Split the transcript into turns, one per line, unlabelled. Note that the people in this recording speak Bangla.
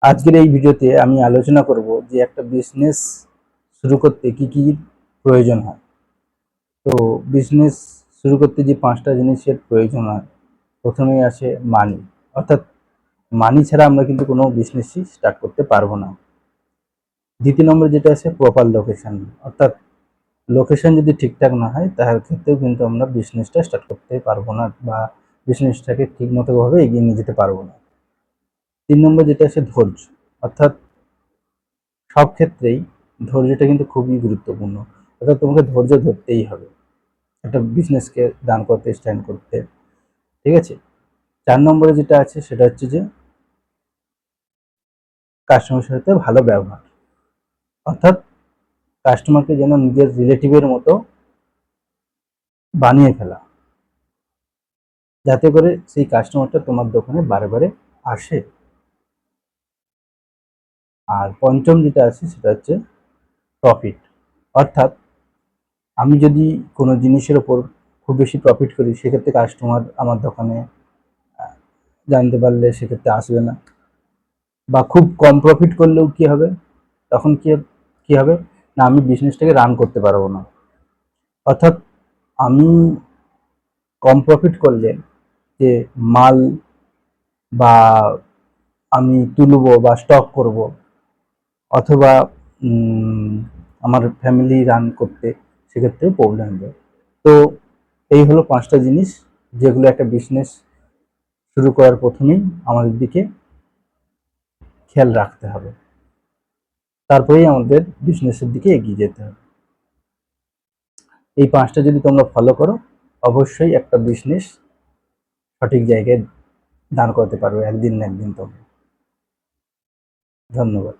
আজকের এই ভিডিওতে আমি আলোচনা করব যে একটা বিজনেস শুরু করতে কি কি প্রয়োজন হয়। তো বিজনেস শুরু করতে যে 5টা জিনিসের প্রয়োজন হয়, প্রথমেই আছে মানি। অর্থাৎ মানি ছাড়া আমরা কিন্তু কোনো বিজনেসই স্টার্ট করতে পারবো না। দ্বিতীয় নম্বর যেটা আছে প্রপার লোকেশন, অর্থাৎ লোকেশন যদি ঠিকঠাক না হয় তাহলে ক্ষেত্রেও কিন্তু আমরা বিজনেসটা স্টার্ট করতে পারবো না বা বিজনেসটাকে ঠিক মতোভাবে এগিয়ে নিয়ে যেতে পারবো না। 3 নম্বর যেটা আছে ধৈর্য, অর্থাৎ সব ক্ষেত্রেই ধৈর্যটা কিন্তু খুবই গুরুত্বপূর্ণ। অর্থাৎ তোমাকে ধৈর্য ধরতেই হবে একটা বিজনেসকে দান করতে, স্ট্যান্ড করতে। ঠিক আছে? 4 নম্বরে যেটা আছে সেটা হচ্ছে যে কাস্টমারের সাথে ভালো ব্যবহার। অর্থাৎ কাস্টমারকে যেন নিজের রিলেটিভের মতো বানিয়ে ফেলা, যাতে করে সেই কাস্টমারটা তোমার দোকানে বারে বারে আসে। আর পঞ্চম যেটা আছে সেটা হচ্ছে প্রফিট। অর্থাৎ আমি যদি কোনো জিনিসের ওপর খুব বেশি প্রফিট করি, সেক্ষেত্রে কাস্টমার আমার দোকানে জানতে পারলে সেক্ষেত্রে আসবে না। বা খুব কম প্রফিট করলেও কি হবে, তখন কি হবে না, আমি বিজনেসটাকে রান করতে পারবো না। অর্থাৎ আমি কম প্রফিট করলে যে মাল বা আমি তুলবো বা স্টক করব, অথবা আমার ফ্যামিলি রান করতে সেক্ষেত্রে প্রবলেম হবে। তো এই হলো 5টা জিনিস যেগুলো একটা বিজনেস শুরু করার প্রথমেই আমাদের দিকে খেয়াল রাখতে হবে, তারপরেই আমাদের বিজনেসের দিকে এগিয়ে যেতে হবে। এই 5টা যদি তোমরা ফলো করো, অবশ্যই একটা বিজনেস সঠিক জায়গায় দাঁড় করাতে পারবে একদিন না একদিন তোমরা। ধন্যবাদ।